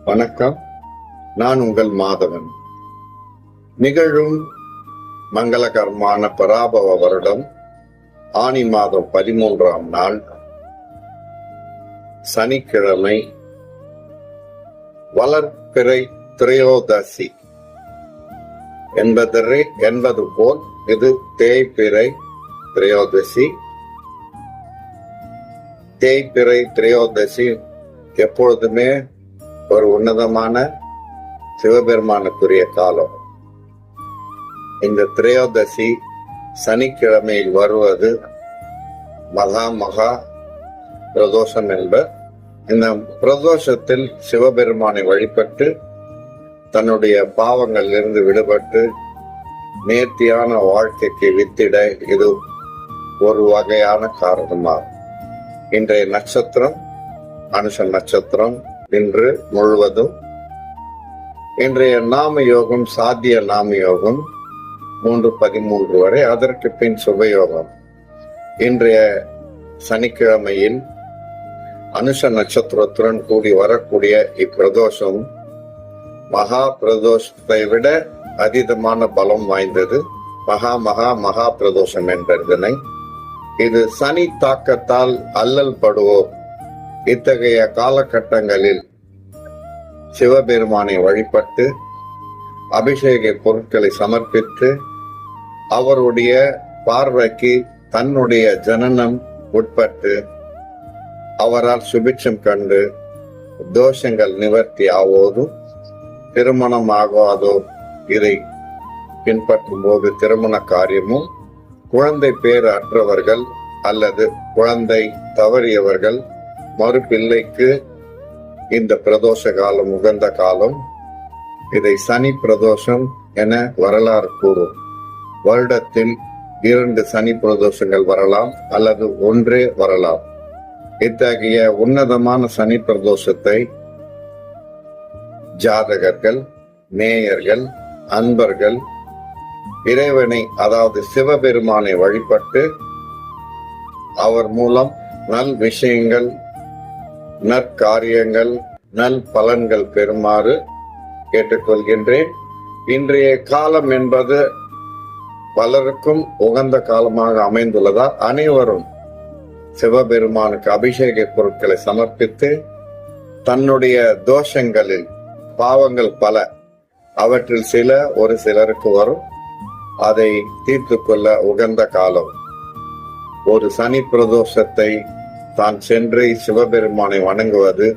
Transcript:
வணக்கம். நான் உங்கள் மாதவன். நிகழும் மங்களகரமான பராபவ வருடம் ஆனி மாதம் 13ஆம் நாள் சனிக்கிழமை, வளர்பிறை திரையோதசி என்பது போல் இது தேய்பிறை திரையோதசி. தேய்பிறை திரையோதசி எப்பொழுதுமே ஒரு உன்னதமான சிவபெருமானுக்குரிய காலம். இந்த திரையோதசி சனிக்கிழமையில் வருவது மகா பிரதோஷம் என்பர். இந்த பிரதோஷத்தில் சிவபெருமானை வழிபட்டு தன்னுடைய பாவங்களில் இருந்து விடுபட்டு நேர்த்தியான வாழ்க்கைக்கு வித்திட இது ஒரு வகையான காரணமாகும். இன்றைய நட்சத்திரம் அனுஷ நட்சத்திரம். இன்று முழுவதும் இன்றைய நாம யோகம் சாத்திய நாம யோகம் 3:13 வரை, அதற்கு பின் சுபயோகம். இன்றைய சனிக்கிழமையில் அனுஷ நட்சத்திரத்துடன் கூடி வரக்கூடிய இப்பிரதோஷம் மகா பிரதோஷத்தை விட அதீதமான பலம் வாய்ந்தது. மகா பிரதோஷம் என்பதனை இது சனி தாக்கத்தால் அல்லல் படுவோர் இத்தகைய காலகட்டங்களில் சிவபெருமானை வழிபட்டு அபிஷேக பொருட்களை சமர்ப்பித்து அவருடைய பார்வைக்கு தன்னுடைய ஜனனம் உட்பட்டு அவரால் சுபிட்சம் கண்டு தோஷங்கள் நிவர்த்தி ஆவோதும், திருமணம் ஆகாதோ இதை பின்பற்றும் போது திருமண காரியமும், குழந்தை பேர் அற்றவர்கள் அல்லது குழந்தை தவறியவர்கள் மறுபிள்ளைக்கு இந்த பிரதோஷ காலம் உகந்த காலம். இதை சனி பிரதோஷம் என வரலாறு கூறும். வருடத்தில் 2 சனி பிரதோஷங்கள் வரலாம் அல்லது ஒன்றே வரலாம். இத்தகைய உன்னதமான சனி பிரதோஷத்தை ஜாதகர்கள், நேயர்கள், அன்பர்கள் இறைவனை அதாவது சிவபெருமானை வழிபட்டு அவர் மூலம் நல் விஷயங்கள், நற்காரியங்கள், நல் பலன்கள் பெறுமாறு கேட்டுக்கொள்கின்றேன். இன்றைய காலம் என்பது பலருக்கும் உகந்த காலமாக அமைந்துள்ளதால் அனைவரும் சிவபெருமானுக்கு அபிஷேக பொருட்களை சமர்ப்பித்து தன்னுடைய தோஷங்களில் பாவங்கள் பல, அவற்றில் ஒரு சிலருக்கு வரும், அதை தீர்த்து கொள்ள உகந்த காலம். ஒரு சனி பிரதோஷத்தை தான் சென்று சிவபெருமானை வணங்குவது